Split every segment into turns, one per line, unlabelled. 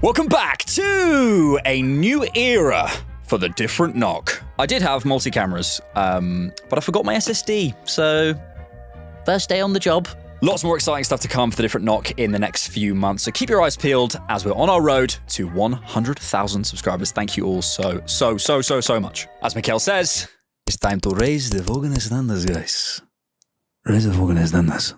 Welcome back to a new era for the different knock. I did have multi-cameras, but I forgot my SSD, so first day on the job. Lots more exciting stuff to come for the different knock in the next few months, so keep your eyes peeled as we're on our road to 100,000 subscribers. Thank you all so much. As Mikhail says, it's time to raise the fucking standards, guys. Raise the fucking standards.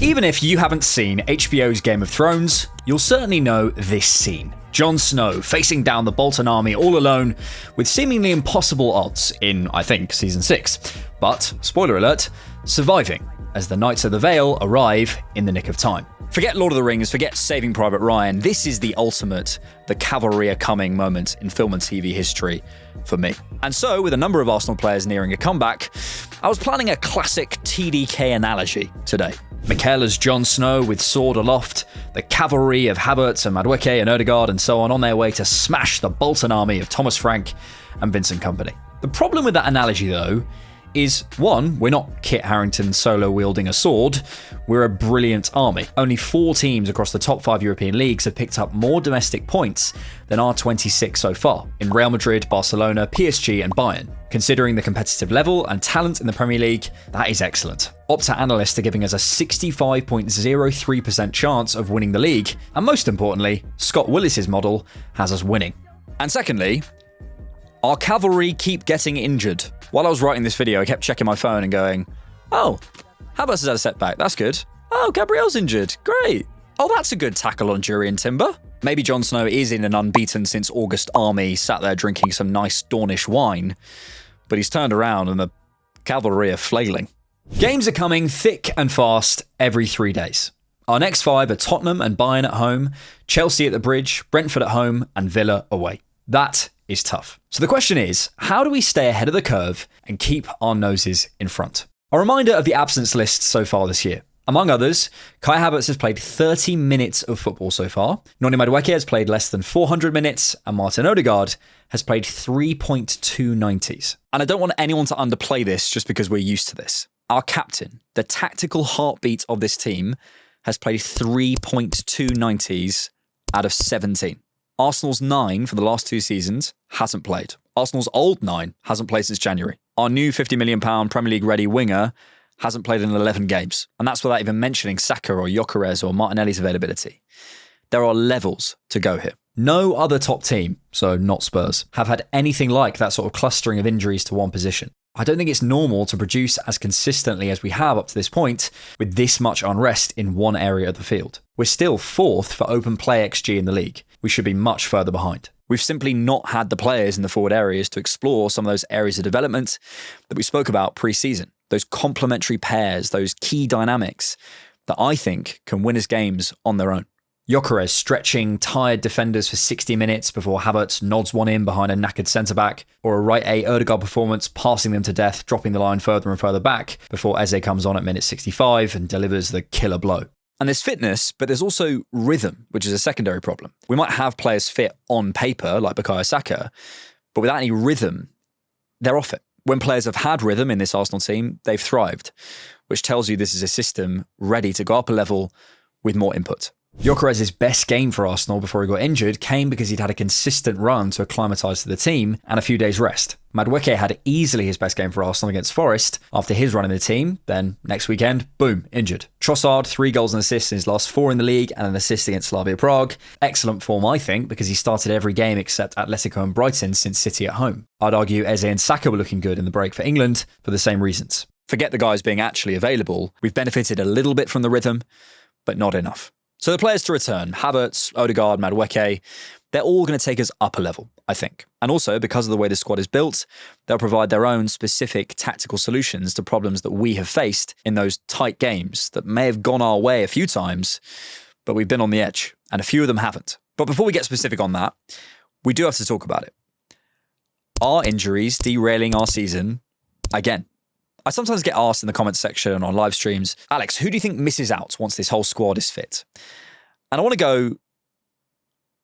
Even if you haven't seen HBO's Game of Thrones, you'll certainly know this scene. Jon Snow facing down the Bolton army all alone with seemingly impossible odds in, I think, Season 6. But, spoiler alert, surviving as the Knights of the Vale arrive in the nick of time. Forget Lord of the Rings, forget Saving Private Ryan. This is the ultimate, the cavalry are coming moment in film and TV history for me. And so, with a number of Arsenal players nearing a comeback, I was planning a classic TDK analogy today. Mikel as Jon Snow with sword aloft, the cavalry of Havertz and Madueke and Odegaard and so on their way to smash the Bolton army of Thomas Frank and Vincent Kompany. The problem with that analogy, though, is, one, we're not Kit Harington solo wielding a sword, we're a brilliant army. Only 4 teams across the top 5 European leagues have picked up more domestic points than our 26 so far, in Real Madrid, Barcelona, PSG and Bayern. Considering the competitive level and talent in the Premier League, that is excellent. Opta analysts are giving us a 65.03% chance of winning the league, and most importantly, Scott Willis's model has us winning. And secondly, our cavalry keep getting injured. While I was writing this video, I kept checking my phone and going, oh, Havertz has had a setback, that's good. Oh, Gabriel's injured, great. Oh, that's a good tackle on Jury and Timber. Maybe Jon Snow is in an unbeaten since August army, sat there drinking some nice Dornish wine, but he's turned around and the cavalry are flailing. Games are coming thick and fast every 3 days. Our next 5 are Tottenham and Bayern at home, Chelsea at the Bridge, Brentford at home, and Villa away. That is tough. So the question is, how do we stay ahead of the curve and keep our noses in front? A reminder of the absence list so far this year. Among others, Kai Havertz has played 30 minutes of football so far, Noni Madueke has played less than 400 minutes, and Martin Odegaard has played 3.290s. And I don't want anyone to underplay this just because we're used to this. Our captain, the tactical heartbeat of this team, has played 3.290s out of 17. Arsenal's 9 for the last 2 seasons hasn't played. Arsenal's old 9 hasn't played since January. Our new £50 million Premier League ready winger hasn't played in 11 games. And that's without even mentioning Saka or Gyökeres or Martinelli's availability. There are levels to go here. No other top team, so not Spurs, have had anything like that sort of clustering of injuries to one position. I don't think it's normal to produce as consistently as we have up to this point with this much unrest in one area of the field. We're still 4th for open play XG in the league. We should be much further behind. We've simply not had the players in the forward areas to explore some of those areas of development that we spoke about pre-season. Those complementary pairs, those key dynamics that I think can win us games on their own. Gyökeres stretching tired defenders for 60 minutes before Havertz nods one in behind a knackered centre-back, or a right A Odegaard performance passing them to death, dropping the line further and further back before Eze comes on at minute 65 and delivers the killer blow. And there's fitness, but there's also rhythm, which is a secondary problem. We might have players fit on paper, like Bukayo Saka, but without any rhythm, they're off it. When players have had rhythm in this Arsenal team, they've thrived, which tells you this is a system ready to go up a level with more input. Gyökeres' best game for Arsenal before he got injured came because he'd had a consistent run to acclimatise to the team and a few days rest. Madueke had easily his best game for Arsenal against Forest after his run in the team, then next weekend, boom, injured. Trossard, 3 goals and assists in his last 4 in the league and an assist against Slavia Prague. Excellent form, I think, because he started every game except Atletico and Brighton since City at home. I'd argue Eze and Saka were looking good in the break for England for the same reasons. Forget the guys being actually available. We've benefited a little bit from the rhythm, but not enough. So the players to return, Havertz, Odegaard, Madueke, they're all going to take us up a level, I think. And also, because of the way the squad is built, they'll provide their own specific tactical solutions to problems that we have faced in those tight games that may have gone our way a few times, but we've been on the edge, and a few of them haven't. But before we get specific on that, we do have to talk about it. Are injuries derailing our season again? I sometimes get asked in the comments section on live streams, Alex, who do you think misses out once this whole squad is fit? And I want to go,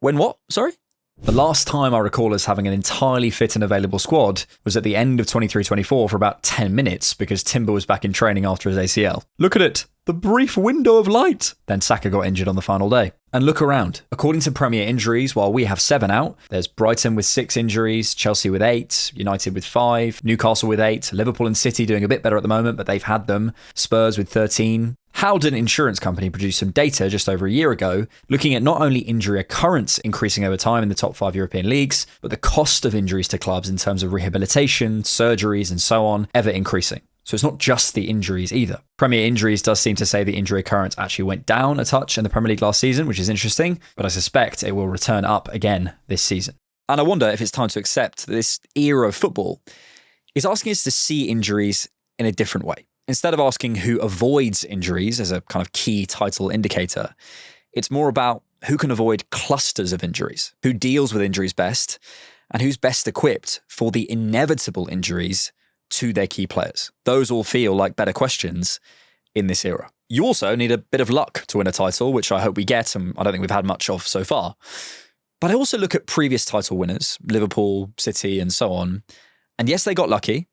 when what? Sorry? The last time I recall us having an entirely fit and available squad was at the end of 23-24 for about 10 minutes because Timber was back in training after his ACL. Look at it, the brief window of light. Then Saka got injured on the final day. And look around. According to Premier injuries, while we have 7 out, there's Brighton with 6 injuries, Chelsea with 8, United with 5, Newcastle with 8, Liverpool and City doing a bit better at the moment, but they've had them, Spurs with 13. How did an insurance company produce some data just over a year ago, looking at not only injury occurrence increasing over time in the top 5 European leagues, but the cost of injuries to clubs in terms of rehabilitation, surgeries, and so on, ever increasing. So it's not just the injuries either. Premier Injuries does seem to say the injury occurrence actually went down a touch in the Premier League last season, which is interesting, but I suspect it will return up again this season. And I wonder if it's time to accept that this era of football is asking us to see injuries in a different way. Instead of asking who avoids injuries as a kind of key title indicator, it's more about who can avoid clusters of injuries, who deals with injuries best, and who's best equipped for the inevitable injuries to their key players. Those all feel like better questions in this era. You also need a bit of luck to win a title, which I hope we get, and I don't think we've had much of so far. But I also look at previous title winners, Liverpool, City, and so on, and yes, they got lucky,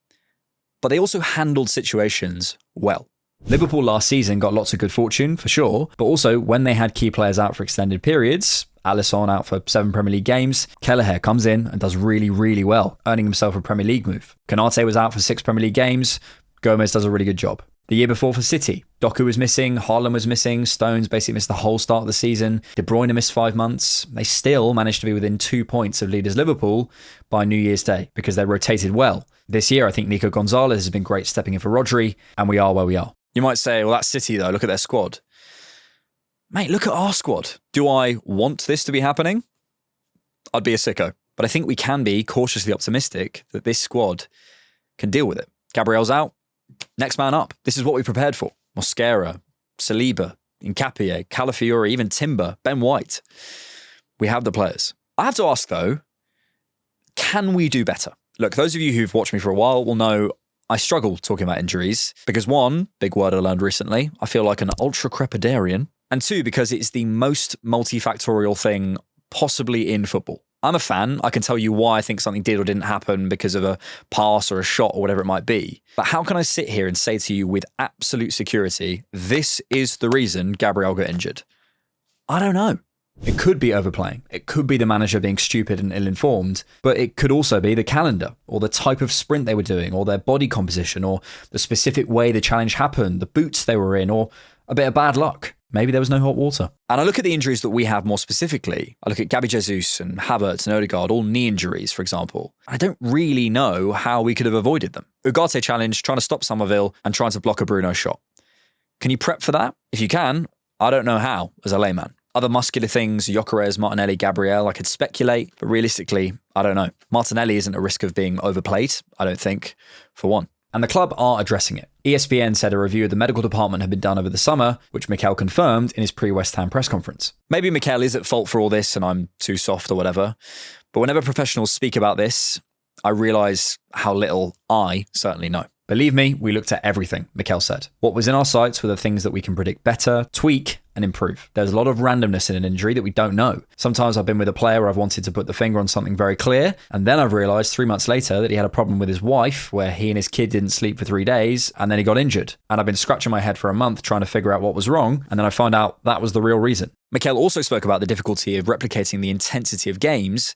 but they also handled situations well. Liverpool last season got lots of good fortune, for sure, but also when they had key players out for extended periods, Alisson out for 7 Premier League games, Kelleher comes in and does really, really well, earning himself a Premier League move. Konate was out for 6 Premier League games, Gomez does a really good job. The year before for City, Doku was missing, Haaland was missing, Stones basically missed the whole start of the season, De Bruyne missed 5 months. They still managed to be within 2 points of leaders Liverpool by New Year's Day because they rotated well. This year, I think Nico Gonzalez has been great stepping in for Rodri, and we are where we are. You might say, well, that's City though, look at their squad. Mate, look at our squad. Do I want this to be happening? I'd be a sicko. But I think we can be cautiously optimistic that this squad can deal with it. Gabriel's out. Next man up. This is what we prepared for. Mosquera, Saliba, Nkapie, Calafiori, even Timber, Ben White. We have the players. I have to ask though, can we do better? Look, those of you who've watched me for a while will know I struggle talking about injuries because 1, big word I learned recently, I feel like an ultra-crepidarian. And 2, because it's the most multifactorial thing possibly in football. I'm a fan. I can tell you why I think something did or didn't happen because of a pass or a shot or whatever it might be. But how can I sit here and say to you with absolute security, this is the reason Gabriel got injured? I don't know. It could be overplaying. It could be the manager being stupid and ill-informed, but it could also be the calendar or the type of sprint they were doing or their body composition or the specific way the challenge happened, the boots they were in, or a bit of bad luck. Maybe there was no hot water. And I look at the injuries that we have more specifically. I look at Gabby Jesus and Havertz and Odegaard, all knee injuries, for example. I don't really know how we could have avoided them. Ugarte challenge, trying to stop Somerville and trying to block a Bruno shot. Can you prep for that? If you can, I don't know how as a layman. Other muscular things, Gyökeres, Martinelli, Gabriel, I could speculate, but realistically, I don't know. Martinelli isn't a risk of being overplayed, I don't think, for one. And the club are addressing it. ESPN said a review of the medical department had been done over the summer, which Mikel confirmed in his pre-West Ham press conference. Maybe Mikel is at fault for all this and I'm too soft or whatever, but whenever professionals speak about this, I realise how little I certainly know. Believe me, we looked at everything, Mikel said. What was in our sights were the things that we can predict better, tweak, and improve. There's a lot of randomness in an injury that we don't know. Sometimes I've been with a player where I've wanted to put the finger on something very clear, and then I've realised 3 months later that he had a problem with his wife where he and his kid didn't sleep for 3 days, and then he got injured. And I've been scratching my head for a month trying to figure out what was wrong, and then I found out that was the real reason. Mikel also spoke about the difficulty of replicating the intensity of games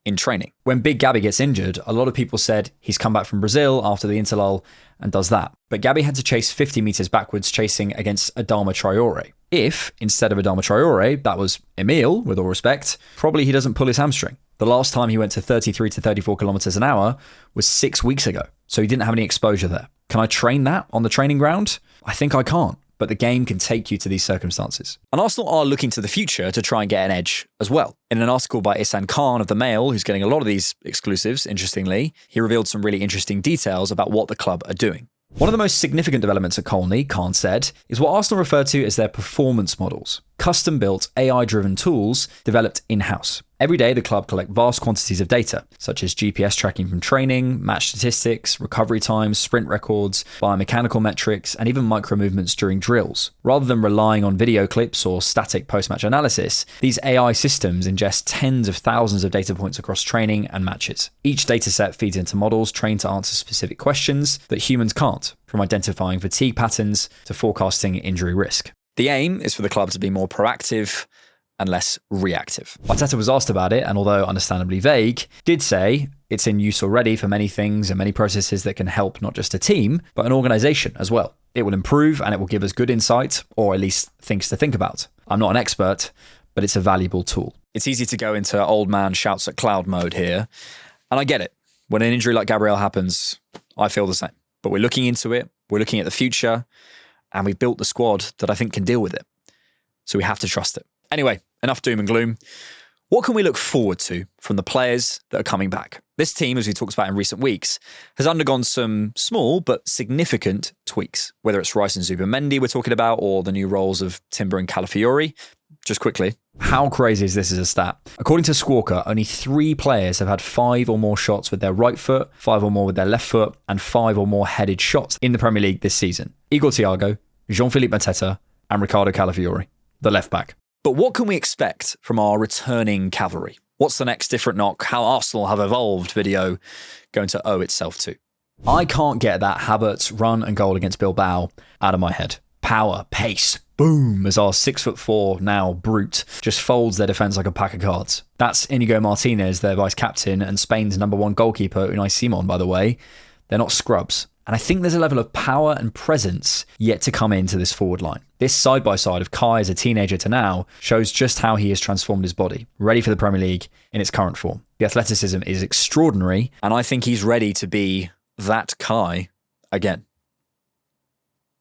in training. When Big Gabby gets injured, a lot of people said he's come back from Brazil after the interlull and does that. But Gabby had to chase 50 metres backwards chasing against Adama Traore. If, instead of Adama Traore, that was Emile, with all respect, probably he doesn't pull his hamstring. The last time he went to 33 to 34 kilometres an hour was 6 weeks ago, so he didn't have any exposure there. Can I train that on the training ground? I think I can't. But the game can take you to these circumstances. And Arsenal are looking to the future to try and get an edge as well. In an article by Ihsan Khan of The Mail, who's getting a lot of these exclusives, interestingly, he revealed some really interesting details about what the club are doing. One of the most significant developments at Colney, Khan said, is what Arsenal refer to as their performance models. Custom-built, AI-driven tools developed in-house. Every day, the club collect vast quantities of data, such as GPS tracking from training, match statistics, recovery times, sprint records, biomechanical metrics, and even micro movements during drills. Rather than relying on video clips or static post-match analysis, these AI systems ingest tens of thousands of data points across training and matches. Each dataset feeds into models trained to answer specific questions that humans can't, from identifying fatigue patterns to forecasting injury risk. The aim is for the club to be more proactive and less reactive. Arteta was asked about it, and although understandably vague, did say it's in use already for many things and many processes that can help not just a team, but an organisation as well. It will improve and it will give us good insight, or at least things to think about. I'm not an expert, but it's a valuable tool. It's easy to go into old man shouts at cloud mode here, and I get it. When an injury like Gabriel happens, I feel the same. But we're looking into it, we're looking at the future, and we've built the squad that I think can deal with it. So we have to trust it. Anyway, enough doom and gloom. What can we look forward to from the players that are coming back? This team, as we talked about in recent weeks, has undergone some small but significant tweaks, whether it's Rice and Zubimendi we're talking about, or the new roles of Timber and Calafiori. Just quickly, how crazy is this as a stat? According to Squawker, only 3 players have had 5 or more shots with their right foot, 5 or more with their left foot, and 5 or more headed shots in the Premier League this season. Igor Thiago, Jean-Philippe Mateta, and Ricardo Calafiori, the left back. But what can we expect from our returning cavalry? What's the next different knock? How Arsenal have evolved video going to owe itself to? I can't get that Havertz run and goal against Bilbao out of my head. Power, pace, boom, as our 6'4" now brute just folds their defence like a pack of cards. That's Inigo Martinez, their vice-captain, and Spain's #1 goalkeeper, Unai Simon, by the way. They're not scrubs. And I think there's a level of power and presence yet to come into this forward line. This side-by-side of Kai as a teenager to now shows just how he has transformed his body, ready for the Premier League in its current form. The athleticism is extraordinary, and I think he's ready to be that Kai again.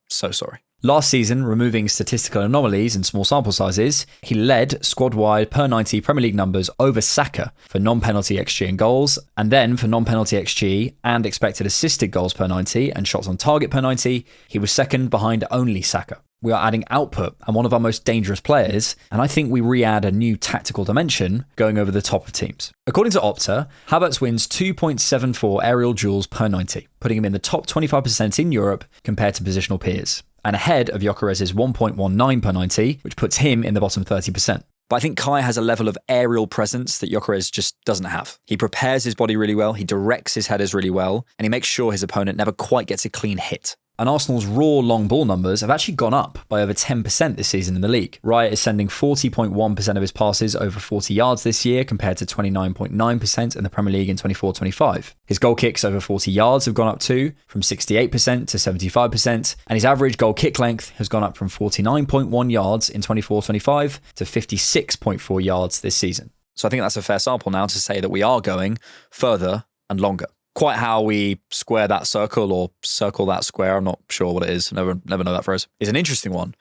So sorry. Last season, removing statistical anomalies and small sample sizes, he led squad-wide per 90 Premier League numbers over Saka for non-penalty XG and goals, and then for non-penalty XG and expected assisted goals per 90 and shots on target per 90, he was second behind only Saka. We are adding output and one of our most dangerous players, and I think we re-add a new tactical dimension going over the top of teams. According to Opta, Havertz wins 2.74 aerial duels per 90, putting him in the top 25% in Europe compared to positional peers, and ahead of Gyökeres's 1.19 per 90, which puts him in the bottom 30%. But I think Kai has a level of aerial presence that Gyökeres just doesn't have. He prepares his body really well, he directs his headers really well, and he makes sure his opponent never quite gets a clean hit. And Arsenal's raw long ball numbers have actually gone up by over 10% this season in the league. Raya is sending 40.1% of his passes over 40 yards this year compared to 29.9% in the Premier League in 24-25. His goal kicks over 40 yards have gone up too, from 68% to 75%, and his average goal kick length has gone up from 49.1 yards in 24-25 to 56.4 yards this season. So I think that's a fair sample now to say that we are going further and longer. Quite how we square that circle or circle that square, I'm not sure what it is. Never know that phrase. It's an interesting one.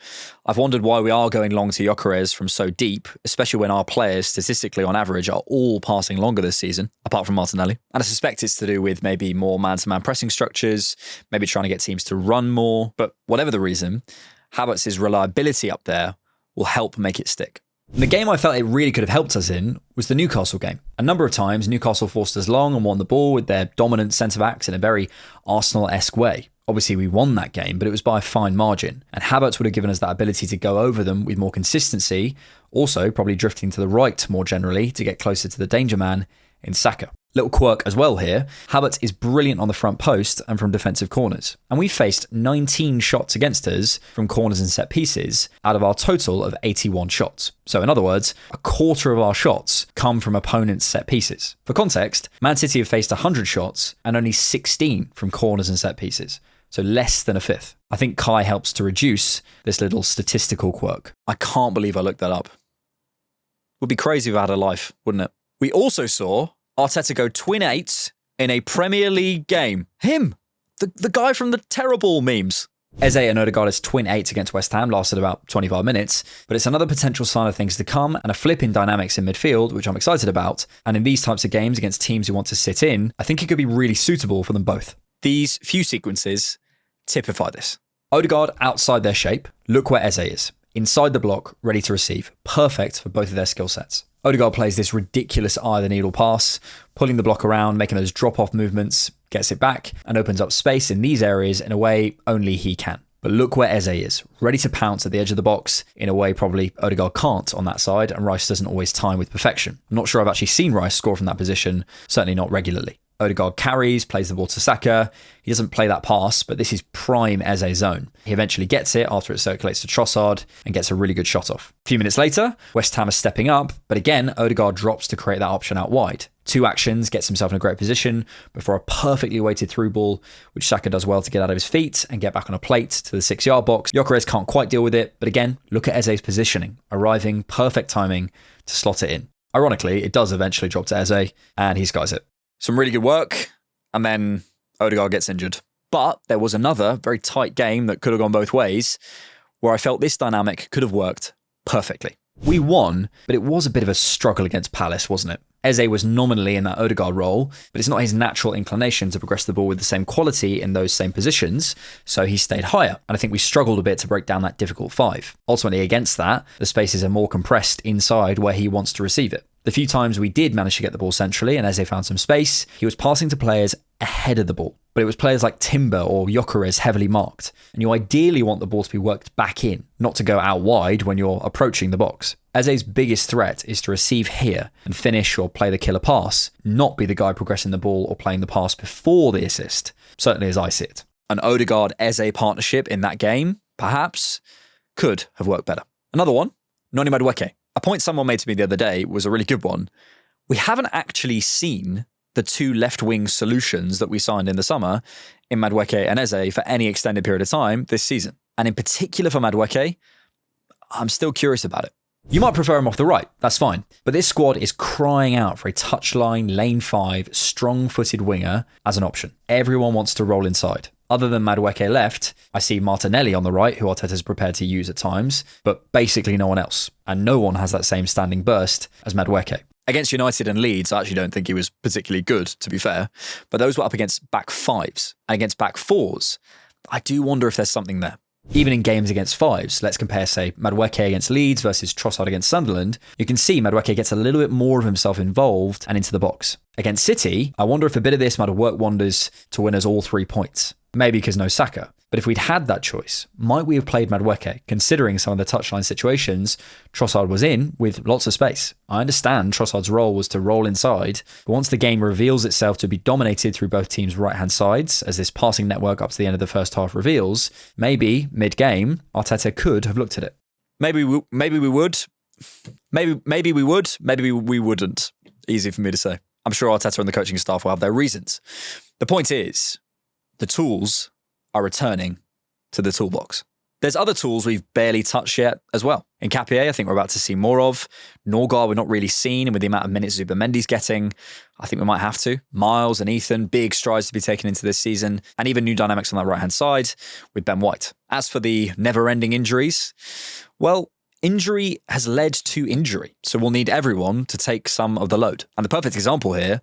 I've wondered why we are going long to Gyökeres from so deep, especially when our players, statistically on average, are all passing longer this season, apart from Martinelli. And I suspect it's to do with maybe more man-to-man pressing structures, maybe trying to get teams to run more. But whatever the reason, Havertz's reliability up there will help make it stick. The game I felt it really could have helped us in was the Newcastle game. A number of times, Newcastle forced us long and won the ball with their dominant centre-backs in a very Arsenal-esque way. Obviously, we won that game, but it was by a fine margin. And Havertz would have given us that ability to go over them with more consistency, also probably drifting to the right more generally to get closer to the danger man in Saka. Little quirk as well here, Havertz is brilliant on the front post and from defensive corners. And we faced 19 shots against us from corners and set pieces out of our total of 81 shots. So in other words, a quarter of our shots come from opponents' set pieces. For context, Man City have faced 100 shots and only 16 from corners and set pieces. So less than a fifth. I think Kai helps to reduce this little statistical quirk. I can't believe I looked that up. Would be crazy if I had a life, wouldn't it? We also saw Arteta go twin eights in a Premier League game. Him! The guy from the terrible memes. Eze and Odegaard's twin eights against West Ham lasted about 25 minutes, but it's another potential sign of things to come and a flip in dynamics in midfield, which I'm excited about. And in these types of games against teams who want to sit in, I think it could be really suitable for them both. These few sequences typify this. Odegaard outside their shape. Look where Eze is. Inside the block, ready to receive. Perfect for both of their skill sets. Odegaard plays this ridiculous eye-of-the-needle pass, pulling the block around, making those drop-off movements, gets it back, and opens up space in these areas in a way only he can. But look where Eze is, ready to pounce at the edge of the box in a way probably Odegaard can't on that side, and Rice doesn't always time with perfection. I'm not sure I've actually seen Rice score from that position, certainly not regularly. Odegaard carries, plays the ball to Saka. He doesn't play that pass, but this is prime Eze zone. He eventually gets it after it circulates to Trossard and gets a really good shot off. A few minutes later, West Ham is stepping up, but again, Odegaard drops to create that option out wide. 2 actions, gets himself in a great position before a perfectly weighted through ball, which Saka does well to get out of his feet and get back on a plate to the 6-yard box. Gyökeres can't quite deal with it, but again, look at Eze's positioning, arriving, perfect timing to slot it in. Ironically, it does eventually drop to Eze, and he skies it. Some really good work, and then Odegaard gets injured. But there was another very tight game that could have gone both ways, where I felt this dynamic could have worked perfectly. We won, but it was a bit of a struggle against Palace, wasn't it? Eze was nominally in that Odegaard role, but it's not his natural inclination to progress the ball with the same quality in those same positions, so he stayed higher. And I think we struggled a bit to break down that difficult 5. Ultimately, against that, the spaces are more compressed inside where he wants to receive it. The few times we did manage to get the ball centrally and Eze found some space, he was passing to players ahead of the ball. But it was players like Timber or Gyökeres heavily marked. And you ideally want the ball to be worked back in, not to go out wide when you're approaching the box. Eze's biggest threat is to receive here and finish or play the killer pass, not be the guy progressing the ball or playing the pass before the assist, certainly as I see it. An Odegaard-Eze partnership in that game, perhaps, could have worked better. Another one, Noni Madueke. A point someone made to me the other day was a really good one. We haven't actually seen the 2 left-wing solutions that we signed in the summer in Madueke and Eze for any extended period of time this season. And in particular for Madueke, I'm still curious about it. You might prefer him off the right, that's fine. But this squad is crying out for a touchline, lane 5, strong-footed winger as an option. Everyone wants to roll inside. Other than Madueke left, I see Martinelli on the right, who Arteta's prepared to use at times, but basically no one else. And no one has that same standing burst as Madueke. Against United and Leeds, I actually don't think he was particularly good, to be fair. But those were up against back 5s. And against back 4s, I do wonder if there's something there. Even in games against 5s, let's compare, say, Madueke against Leeds versus Trossard against Sunderland, you can see Madueke gets a little bit more of himself involved and into the box. Against City, I wonder if a bit of this might have worked wonders to win us all 3 points. Maybe because no Saka. But if we'd had that choice, might we have played Madueke, considering some of the touchline situations Trossard was in with lots of space? I understand Trossard's role was to roll inside, but once the game reveals itself to be dominated through both teams' right-hand sides, as this passing network up to the end of the first half reveals, maybe, mid-game, Arteta could have looked at it. Maybe we would. Maybe we would. Maybe we wouldn't. Easy for me to say. I'm sure Arteta and the coaching staff will have their reasons. The point is, the tools are returning to the toolbox. There's other tools we've barely touched yet as well. Nketiah, I think we're about to see more of. Norgard, we're not really seen, and with the amount of minutes Zubamendi's getting, I think we might have to. Miles and Ethan, big strides to be taken into this season, and even new dynamics on that right-hand side with Ben White. As for the never-ending injuries, well, injury has led to injury, so we'll need everyone to take some of the load. And the perfect example here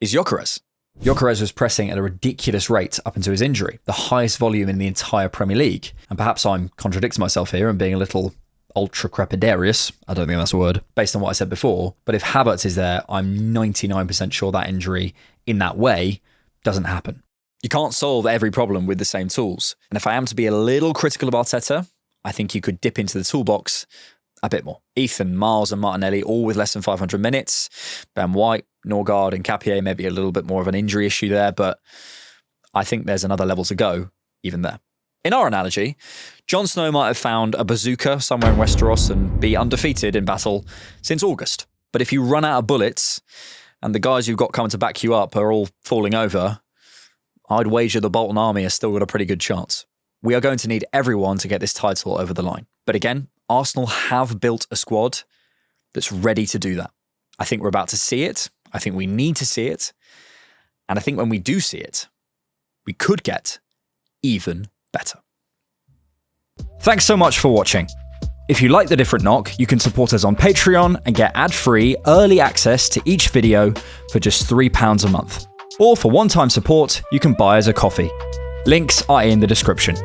is Gyökeres. Gyökeres was pressing at a ridiculous rate up until his injury, the highest volume in the entire Premier League. And perhaps I'm contradicting myself here and being a little ultra-crepidarius, I don't think that's a word, based on what I said before. But if Havertz is there, I'm 99% sure that injury in that way doesn't happen. You can't solve every problem with the same tools. And if I am to be a little critical of Arteta, I think you could dip into the toolbox a bit more. Ethan, Miles and Martinelli, all with less than 500 minutes. Ben White, Norgard and Nketiah, maybe a little bit more of an injury issue there, but I think there's another level to go even there. In our analogy, Jon Snow might have found a bazooka somewhere in Westeros and be undefeated in battle since August. But if you run out of bullets and the guys you've got coming to back you up are all falling over, I'd wager the Bolton army has still got a pretty good chance. We are going to need everyone to get this title over the line. But again, Arsenal have built a squad that's ready to do that. I think we're about to see it. I think we need to see it. And I think when we do see it, we could get even better. Thanks so much for watching. If you like The Different Knock, you can support us on Patreon and get ad-free early access to each video for just £3 a month. Or for one-time support, you can buy us a coffee. Links are in the description.